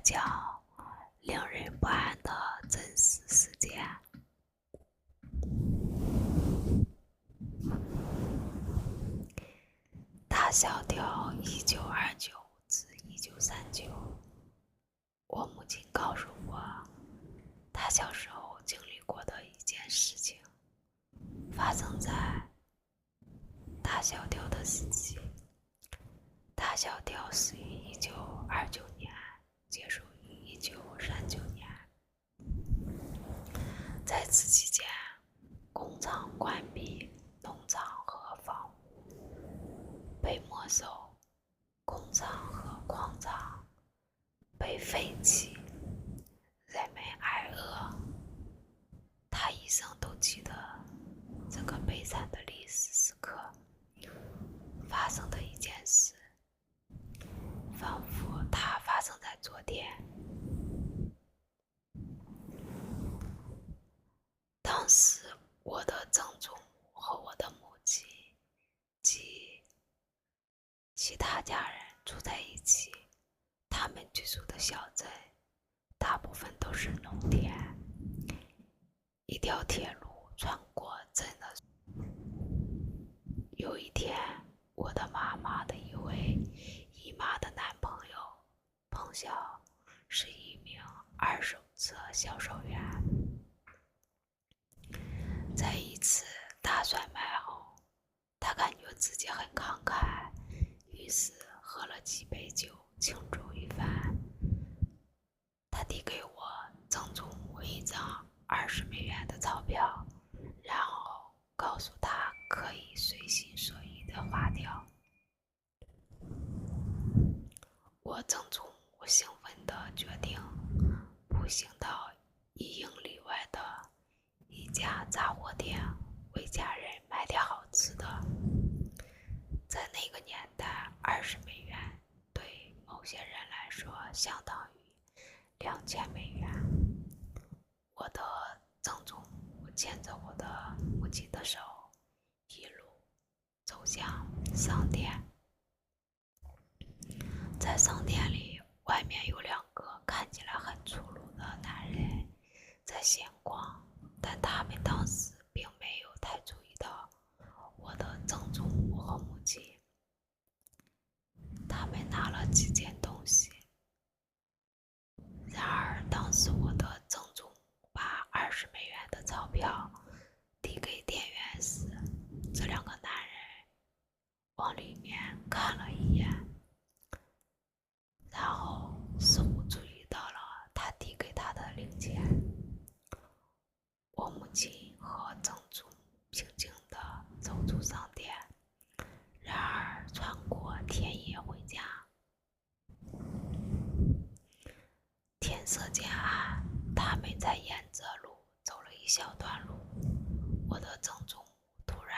讲令人不安的真实事件。大萧条1929至1939，我母亲告诉我，她小时候经历过的一件事情，发生在大萧条的时期。大萧条始于1929年，结束于1939年。在此期间，工厂关闭，农场和房屋被没收，工厂和矿场被废弃，人们挨饿。他一生都记得这个悲惨的历史时刻发生的一件事，仿佛它发生在昨天。当时我的曾祖母和我的母亲及其他家人住在一起，他们居住的小镇大部分都是农田，一条铁路穿过镇的。有一天，我的妈妈的一位姨妈的男朋友彭晓是一名二手车销售员，在一次大甩卖后，他感觉自己很慷慨，于是喝了几杯酒庆祝一番。他递给我曾祖母一张20美元的钞票，然后告诉他可以随心所欲地花掉。我曾祖母兴奋地决定步行到1英里外的一家杂货店，为家人买点好吃的。在那个年代，20美元对某些人来说相当于2000美元。我的曾祖母牵着我的母亲的手，一路走向商店。在商店里，外面有2个看起来很粗鲁的男人在闲逛，但他们当时并没有太注意到我的曾祖母和母亲。他们拿了几件东西，然而当时我的曾祖母把20美元的钞票递给店员时，这2个男人往里面看了一眼，然后似乎注意到了他递给他的零钱。我母亲和曾祖母平静地走出商店，然而穿过田野回家。天色渐暗，他们在沿着路走了一小段路，我的曾祖母突然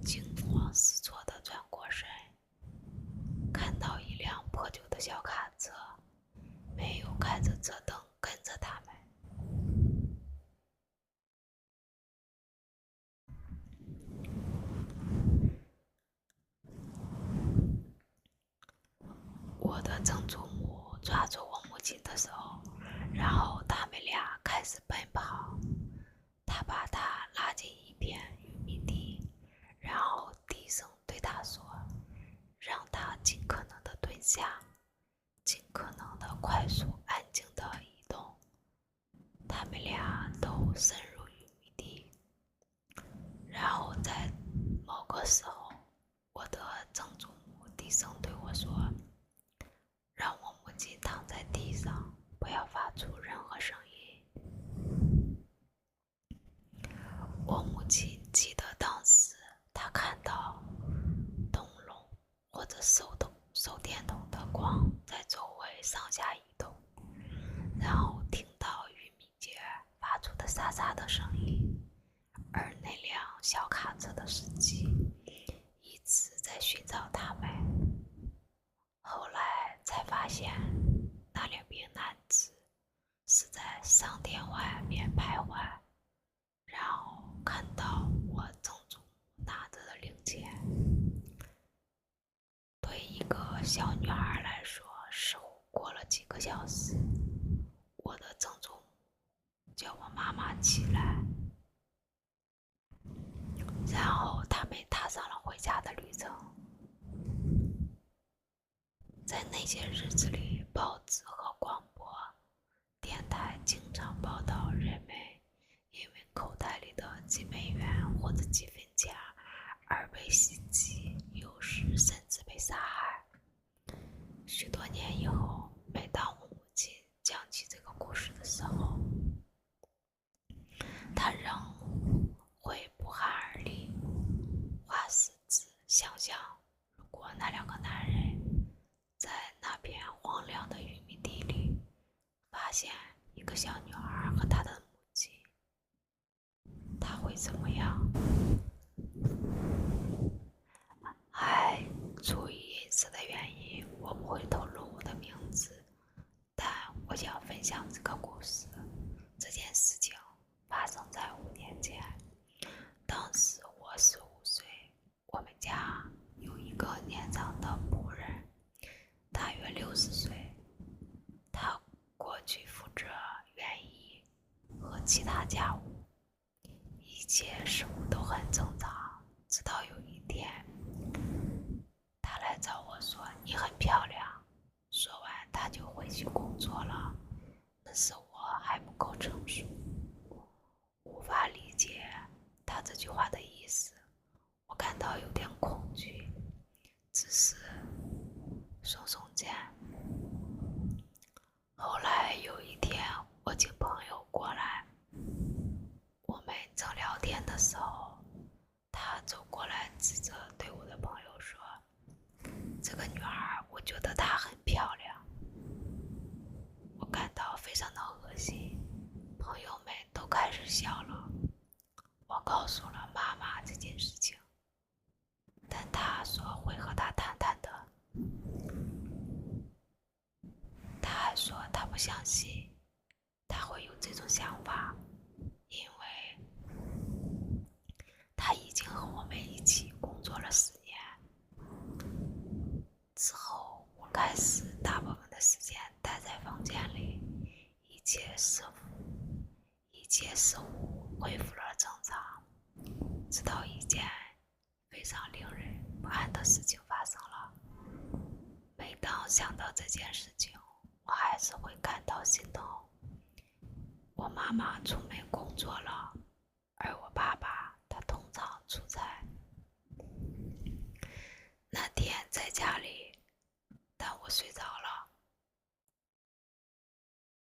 惊慌失措地转过身，看到一辆破旧的小卡车，没有开着车灯跟着他们。我的曾祖母抓住我母亲的手，然后他们俩开始奔跑。他把她拉进一片玉米地，然后低声对她说，让她尽可能的蹲下，尽可能的快速安静的移动。他们俩都深入玉米地，然后在某个时候，我的曾祖母低声对我说，让我母亲躺在地上，不要发出任何声音。我母亲记得当时她看到灯笼或者手电筒的光在周围上下移动，然后听到玉米秸发出的沙沙的声音，而那辆小卡车的司机一直在寻找他们。后来才发现，那2名男子是在商店外面徘徊，然后看到我曾祖母拿着的零钱。对一个小女孩来说，似乎过了几个小时，我的曾祖母叫我妈妈起来，然后他们踏上了回家的旅程。在那些日子里，报纸和广播电台经常报道人们因为口袋里的几美元或者几分钱而被袭击，有时甚至被杀害。许多年以后，每当我母亲讲起这个故事的时候，她仍会不寒而栗，花式子想象，如果那两个男人在那片荒凉的玉米地里发现一个小女孩和她的母亲，她会怎么样？出于隐私的原因，我不会透露我的名字，但我想分享这个故事。这件事情发生在5年前，当时我15岁，我们家有一个年长的仆人，大约60岁，他过去负责园艺和其他家务，一切事物都很正常，直到有一天，他来找我说你很漂亮，说完他就回去工作了。那时我还不够成熟，无法理解他这句话的意思，我感到有点恐惧，只是耸耸肩。后来有一天，我请朋友过来，我们正聊天的时候，他走过来指着对我的朋友说，这个女孩我觉得她很漂亮。我感到非常的恶心，朋友们都开始笑了。我告诉了妈妈这件事情，但她说会和她谈谈的。她还说她不相信她会有这种想法，因为她已经和我们一起工作了10年。之后我开始大部分的时间待在房间里，一切事物恢复了正常，直到一件非常令人不安的事情发生了。每当想到这件事情，我还是会感到心痛。我妈妈出门工作了，而我爸爸他通常出差。那天在家里，但我睡着了。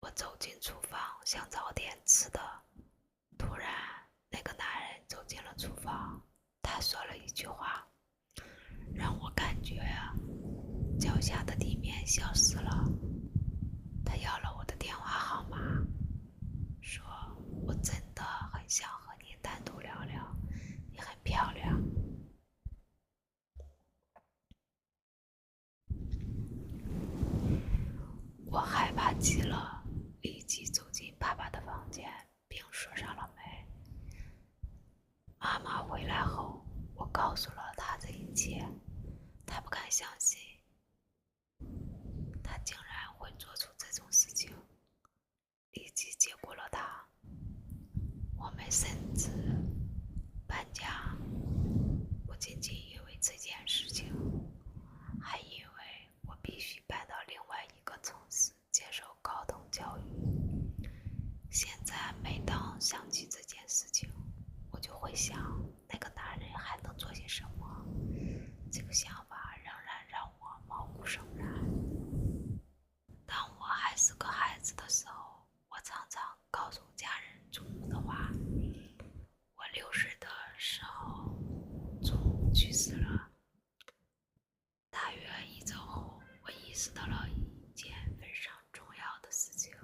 我走进厨房想找点吃的，突然那个男人走进了厨房，他说了一句话，让我感觉脚下的地面消失了。他要了我的电话号码，说我真的很想和你单独聊聊，你很漂亮。我害怕极了，立即走进爸爸的房间，并锁上了门。妈妈回来后，我告诉了她这一切，她不敢相信，她竟然会做出这种事情，立即接过了她。我们甚至搬家，不仅仅因为这件事情，还因为我必须搬到另外一个城市接受高等教育。现在每当想起这件事情，我就会想，那个男人还能做些什么？这个想法仍然让我毛骨悚然。当我还是个孩子的时候，我常常告诉家人祖母的话。我6岁的时候，祖母去世了。大约1周后，我意识到了一件非常重要的事情，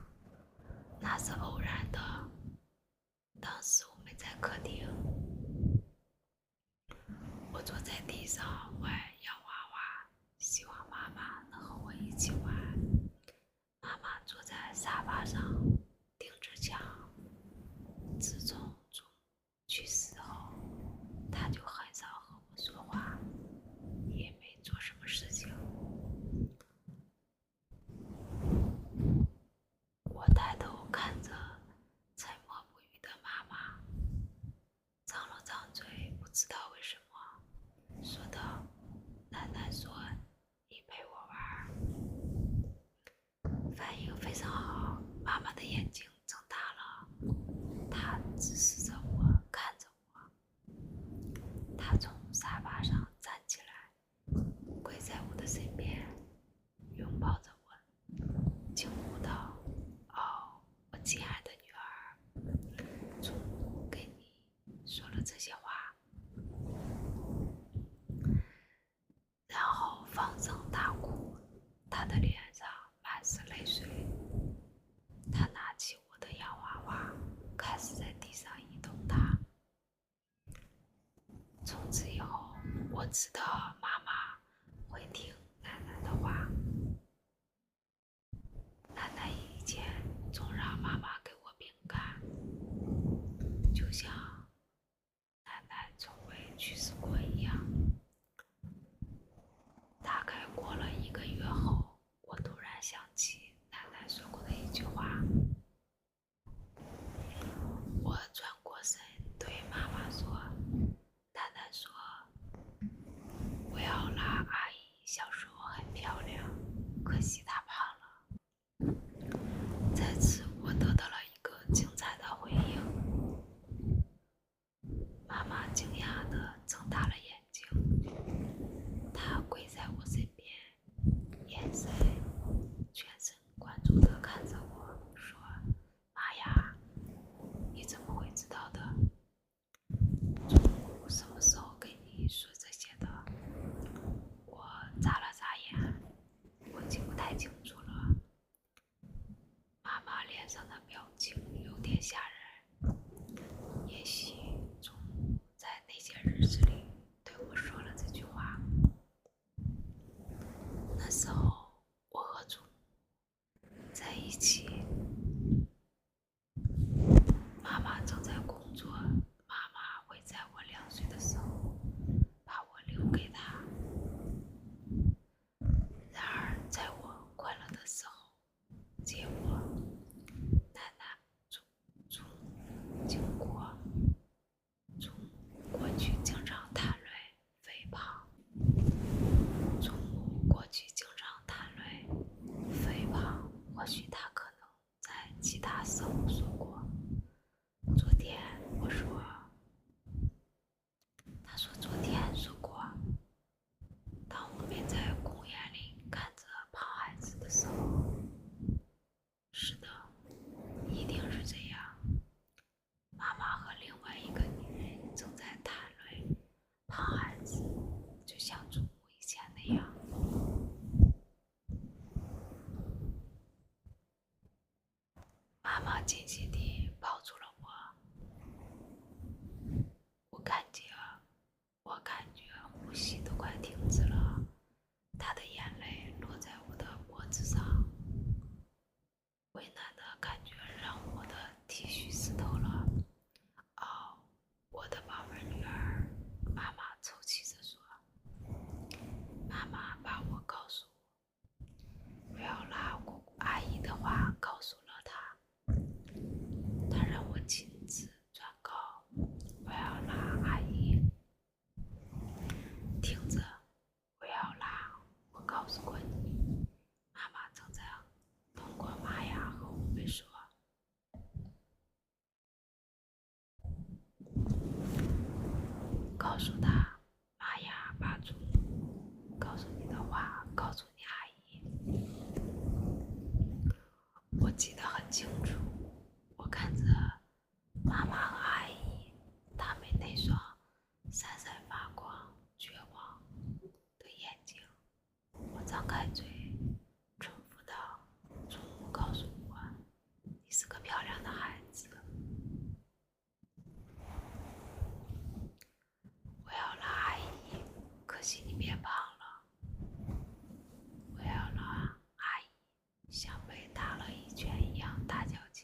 那是偶然的。当时我们在客厅，我坐在地上玩洋娃娃，希望妈妈能和我一起玩。妈妈坐在沙发上，盯着墙。自从祖母去世后，她就很少和我说话，也没做什么事情。非常好，妈妈的眼睛睁大了，她直视着我，看着我。她从沙发上站起来，跪在我的身边，拥抱着我，轻呼道：“哦，我亲爱的女儿，祖母给你说了这些话。”然后放声大哭，她的脸上满是泪水。她拿起我的洋娃娃，开始在地上移动它。从此以后，我知道妈妈会听奶奶的话。奶奶以前总让妈妈给我饼干，就像奶奶从未去世过一样。大概过了1个月后，我突然想起奶奶说过的一句话。我转过身对妈妈说：“奶奶说，我要拉阿姨小时候很漂亮，可惜她胖了。”在此，我得到了一个精彩的回应。妈妈惊讶地睁大了眼睛，她跪在我身边，眼神全神贯注地看着我，说：“妈呀，你怎么会知道的？祖母什么时候给你说这些的？”我眨了眨眼，我记不太清楚了。妈妈脸上的表情有点吓人，也许祖母在那些日子里对我说了这句话。那时候，我和祖母在一起，妈妈正在工作，妈妈会在我2岁的时候把我留给她。然而，在我快乐的时候，结果奶奶、祖母经过，祖母过去经常谈论肥胖，祖母过去经常谈论肥胖，或许她可能在其他时候说过。昨天我说，她说昨天说过。当我们在公园里看着胖孩子的时候，是的，一定是这样。妈妈和另外一个女人正在谈论胖孩子，就像祖母以前那样。妈妈紧紧地抱住了我，我感觉呼吸都快停止了。她的眼泪落在我的脖子上，为难的感觉让我的 T 恤湿透了。哦，我的宝贝女儿，妈妈抽泣着说。妈妈把我告诉我要拉阿姨的话告诉了她，她让我亲自转告我要拉阿姨。听着，我要拉，我告诉过你，妈妈正在通过玛雅和我们说。告诉他，玛雅把祖母告诉你的话告诉你阿姨。我记得很清楚，我看着妈妈和阿姨，她们那双闪闪发光、绝望的眼睛。我张开嘴，重复道：“祖母告诉我，你是个漂亮的孩子。”我要拉阿姨，可惜你变胖了。我要拉阿姨，像被打了一拳一样大叫起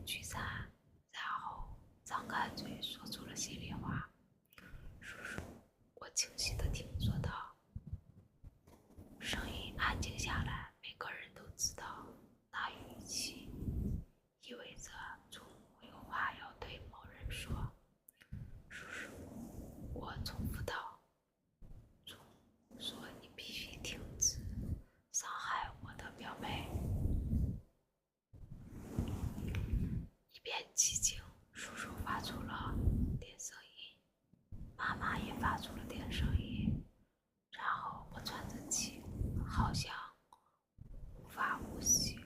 聚餐，然后张开嘴说出了心里话。叔叔，我清晰地听说道。声音安静下来，每个人都知道那语气意味着祖母有话要对某人说。叔叔，我重复道。祖母说你必须停止伤害我的表妹。一边寂静，叔叔发出了点声音，妈妈也发出了点声音，然后我喘着气，好像无法呼吸，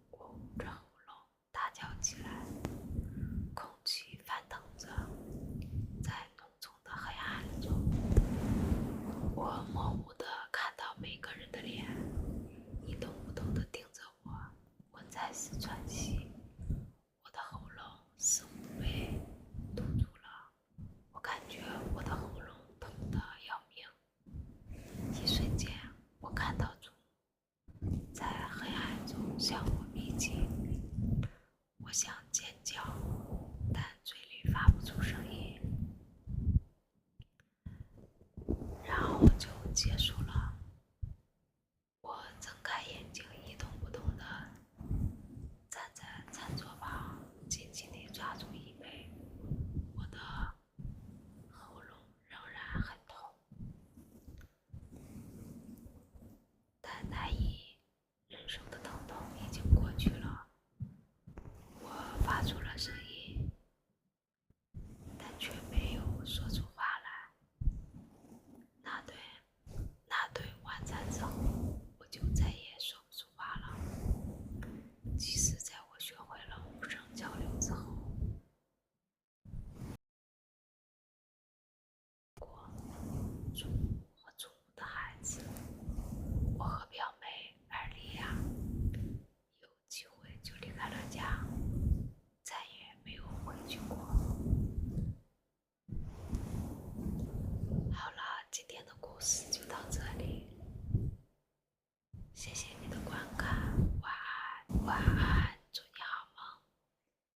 我捂着喉咙大叫起来，空气翻腾着，在浓重的黑暗中，我模糊地看到每个人的脸一动不动地盯着我，我再次喘息，我的喉咙似乎被堵住了，我感觉我的喉咙痛得要命。一瞬间，我看到祖母在黑暗中向我逼近，我想尖叫，但嘴里发不出声